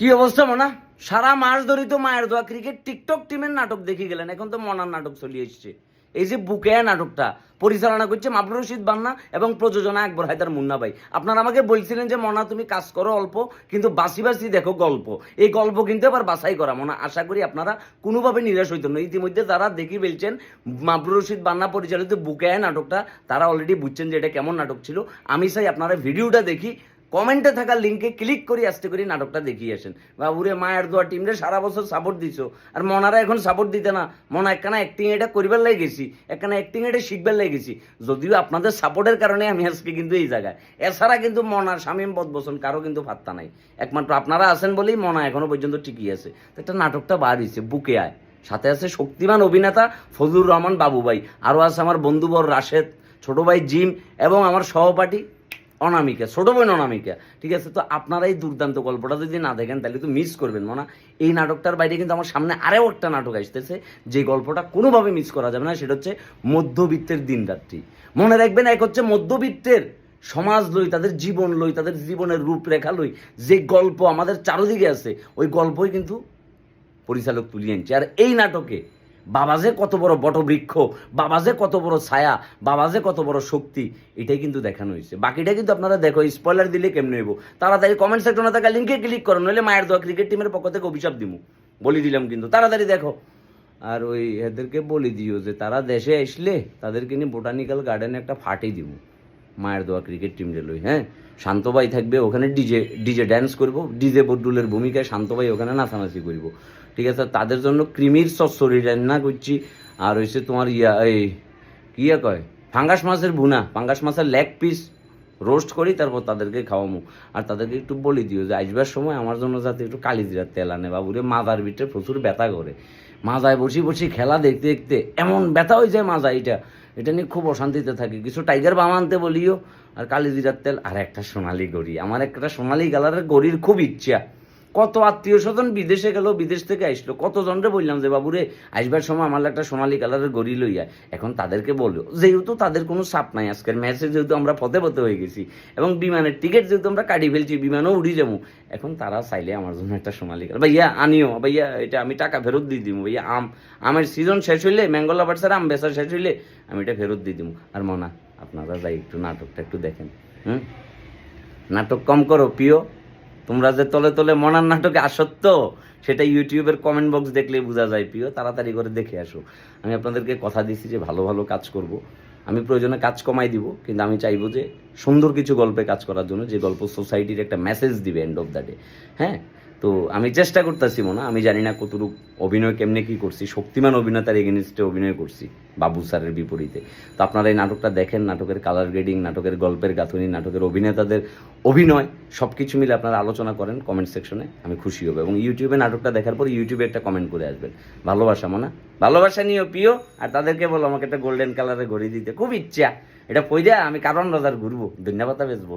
কি অবস্থা মনা? সারা মাস ধরে তো মায়ের দোয়া ক্রিকেট টিকটক টিমের নাটক দেখি গেলেন, এখন তো মনার নাটক চলে এসছে। এই যে বুকেয়া নাটকটা পরিচালনা করছে মাবরুর রশিদ বান্না এবং প্রযোজনা আকবর হায়দার মুন্না ভাই। আপনারা আমাকে বলছিলেন যে মনা তুমি কাজ করো অল্প, কিন্তু বাসি বাসি দেখো গল্প। এই গল্প কিন্তু এবার বাছাই করা মনা। আশা করি আপনারা কোনোভাবে নিরাশ হইত না। ইতিমধ্যে যারা দেখি বলছেন মাবরুর রশিদ বান্না পরিচালিত বুকেয়া নাটকটা, তারা অলরেডি বুঝছেন যে এটা কেমন নাটক ছিল। আমি চাই আপনারা ভিডিওটা দেখি, কমেন্টে থাকা লিঙ্কে ক্লিক করে আসতে করি নাটকটা দেখিয়ে আসেন। বাবুরে মায়ের দোয়া টিমরে সারা বছর সাপোর্ট দিছো, আর মনারা এখন সাপোর্ট দিতে না। মনা একখানা অ্যাক্টিং এটা করিবার লাগে গেছি, একখানা অ্যাক্টিং এটা শিখবার লাগে গেছি। যদিও আপনাদের সাপোর্টের কারণে আমি আজকে কিন্তু এই জায়গায়। এছাড়া কিন্তু মনার শামীম বদবসন কারো কিন্তু ফাত্তা নাই, একমাত্র আপনারা আছেন বলেই মনা এখনো পর্যন্ত টিকি আছে। একটা নাটকটা বার হয়েছে বুকে আয়, সাথে আছে শক্তিমান অভিনেতা ফজলুর রহমান বাবু ভাই, আরও আছে আমার বন্ধুবর রাশেদ, ছোট ভাই জিম এবং আমার সহপাঠী অনামিকা, ছোট বোন অনামিকা। ঠিক আছে, তো আপনারা এই দুর্দান্ত গল্পটা যদি না দেখেন তাহলে তো মিস করবেন মনে। এই নাটকটার বাইরে কিন্তু আমার সামনে আরও একটা নাটক আসতেছে, যে গল্পটা কোনোভাবে মিস করা যাবে না। সেটা হচ্ছে মধ্যবিত্তের দিনরাত্রি। মনে রাখবেন, এক হচ্ছে মধ্যবিত্তের সমাজ লই, তাদের জীবন লই, তাদের জীবনের রূপরেখা লই যে গল্প আমাদের চারদিকে আছে, ওই গল্পই কিন্তু পরিচালক তুলিয়ে আনছে। আর এই নাটকে বাবা যে কত বড় বটবৃক্ষ, বাবা যে কত বড় ছায়া, বাবা যে কত বড় শক্তি, এটাই কিন্তু দেখানো হয়েছে। বাকিটা কিন্তু আপনারা দেখো, স্পয়লার দিলে কেমনে হইব। তাড়াতাড়ি কমেন্ট সেকশনে থাকা লিঙ্কে ক্লিক করো, নইলে মায়ের দোয়া ক্রিকেট টিমের পক্ষ থেকে অভিশাপ দিব, বলি দিলাম কিন্তু। তাড়াতাড়ি দেখো। আর ওই এদেরকে বলে দিও যে তারা দেশে আসলে তাদেরকে নিয়ে বোটানিক্যাল গার্ডেনে একটা ফাটি দিব মায়ের দোয়া ক্রিকেট টিম লই। হ্যাঁ, শান্ত ভাই থাকবে ওখানে, ডিজে ডিজে ড্যান্স করবো, ডিজে বড্ডুলের ভূমিকায় শান্ত ভাই ওখানে নাচানাচি করবো। ঠিক আছে, তাদের জন্য ক্রিমির চচ্চড়ি রান্না করছি। আর হচ্ছে তোমার এই কয় ফাঙ্গাস মাছের ভুনা, ফাঙ্গাস মাছের লেগ পিস রোস্ট করি, তারপর তাদেরকে খাওয়ামো। আর তাদেরকে একটু বলে দিও যে আসবার সময় আমার জন্য যাতে একটু কালিজিরার তেল আনে। বাবুরে মাজার ভিতরে প্রচুর ব্যথা করে, মাজায় বসি বসি খেলা দেখতে দেখতে এমন ব্যথা হয়ে যায় মাজা, এটা নিয়ে খুব অশান্তিতে থাকি। কিছু টাইগার বাম আনতে বলিও, আর কালিজিরার তেল, আর একটা সোনালি গড়ি। আমার একটা সোনালি কালারের গড়ির খুব ইচ্ছা। কত আত্মীয় স্বজন বিদেশে গেল, বিদেশ থেকে আসলো, কতজনরে বললাম যে বাবুরে আসবার সময় আমার একটা সোনালি কালারের গড়ি লইয়া। এখন তাদেরকে বললো, যেহেতু তাদের কোনো চাপ নাই, আজকের ম্যাচে যেহেতু আমরা পথে পথে হয়ে গেছি এবং বিমানের টিকিট যেহেতু আমরা কাটি ফেলছি, বিমানেও উড়ি যাবো, এখন তারা চাইলে আমার জন্য একটা সোনালি কালার ভাইয়া আনিও, ভাইয়া এটা আমি টাকা ফেরত দিয়ে দিব ভাইয়া। আমের সিজন শেষ হইলে, ম্যাঙ্গো লাভার্সের আম বেচা শেষ হইলে আমি এটা ফেরত দিয়ে দিব। আর মনা, আপনারা যাই একটু নাটকটা একটু দেখেন। নাটক কম করো প্রিয়। তোমরা যে তলে তলে মনার নাটকে আসত্য, সেটা ইউটিউবের কমেন্ট বক্স দেখলেই বোঝা যায় প্রিয়। তাড়াতাড়ি করে দেখে আসো। আমি আপনাদেরকে কথা দিচ্ছি যে ভালো ভালো কাজ করব। আমি প্রয়োজনে কাজ কমাই দিব, কিন্তু আমি চাইবো যে সুন্দর কিছু গল্পে কাজ করার জন্য, যে গল্প সোসাইটির একটা মেসেজ দিবে এন্ড অফ দ্য ডে। হ্যাঁ, তো আমি চেষ্টা করতেছি মনে। আমি জানি না কতটুকু অভিনয় কেমনে কী করছি, শক্তিমান অভিনেতার এগেনিস্টে অভিনয় করছি বাবু স্যারের বিপরীতে। তো আপনারা এই নাটকটা দেখেন, নাটকের কালার গ্রেডিং, নাটকের গল্পের গাঁথনি, নাটকের অভিনেতাদের অভিনয় সব কিছু মিলে আপনারা আলোচনা করেন কমেন্ট সেকশনে, আমি খুশি হব। এবং ইউটিউবে নাটকটা দেখার পর ইউটিউবে একটা কমেন্ট করে আসবেন ভালোবাসা মনে, ভালোবাসা নিও প্রিয়। আর তাদেরকে বলো আমাকে একটা গোল্ডেন কালারে ঘড়ি দিতে খুব ইচ্ছা। এটা কই দেয়া আমি কারণ রাজার ঘুরবো, ধন্যবাদ বেচবো।